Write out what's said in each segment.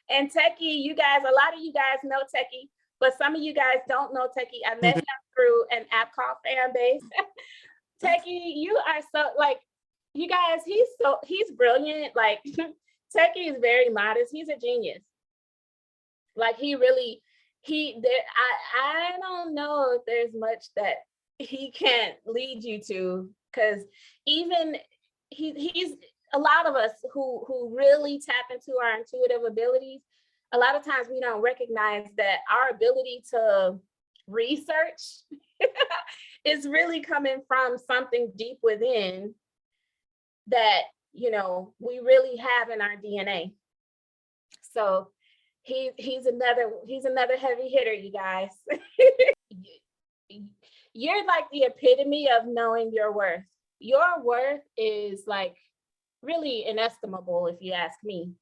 And Techie, you guys, a lot of you guys know Techie, but some of you guys don't know Techie. I met him through an app called Fanbase. Techie, you are so like, you guys, he's brilliant. Like Techie is very modest. He's a genius. Like I don't know if there's much that he can't lead you to, because even he's a lot of us who really tap into our intuitive abilities. A lot of times we don't recognize that our ability to research is really coming from something deep within that, we really have in our DNA. So he's another heavy hitter, you guys. You're like the epitome of knowing your worth. Your worth is like really inestimable, if you ask me.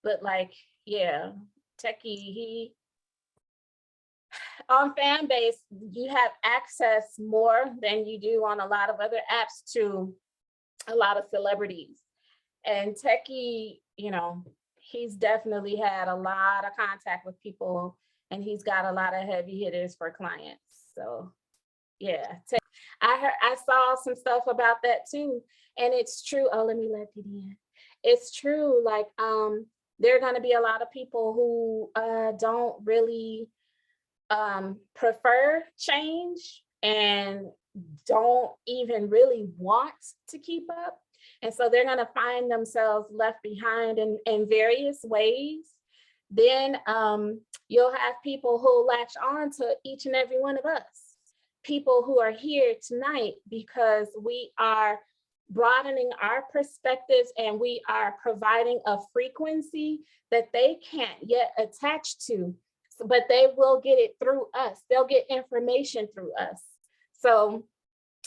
But like, yeah, Techie, on Fanbase, you have access more than you do on a lot of other apps to a lot of celebrities. And Techie, he's definitely had a lot of contact with people, and he's got a lot of heavy hitters for clients. So yeah, I saw some stuff about that too. And it's true. Oh, let me let it in. It's true. Like, there are going to be a lot of people who don't really prefer change and don't even really want to keep up. And so they're going to find themselves left behind in various ways. Then you'll have people who latch on to each and every one of us, people who are here tonight because we are broadening our perspectives and we are providing a frequency that they can't yet attach to, but they will get it through us. They'll get information through us. So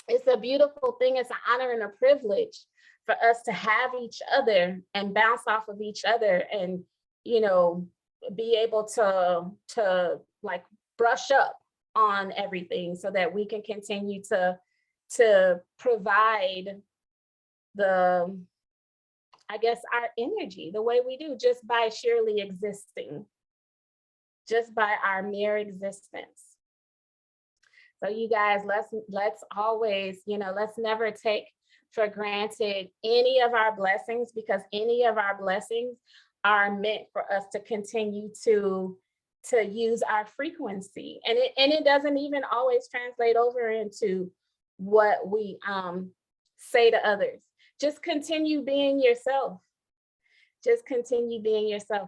it's a beautiful thing. It's an honor and a privilege for us to have each other and bounce off of each other and, be able to like brush up on everything so that we can continue to provide our energy the way we do, just by sheerly existing, just by our mere existence. So you guys, let's always, let's never take for granted any of our blessings, because any of our blessings are meant for us to continue to use our frequency. And it doesn't even always translate over into what we say to others. Just continue being yourself. Just continue being yourself.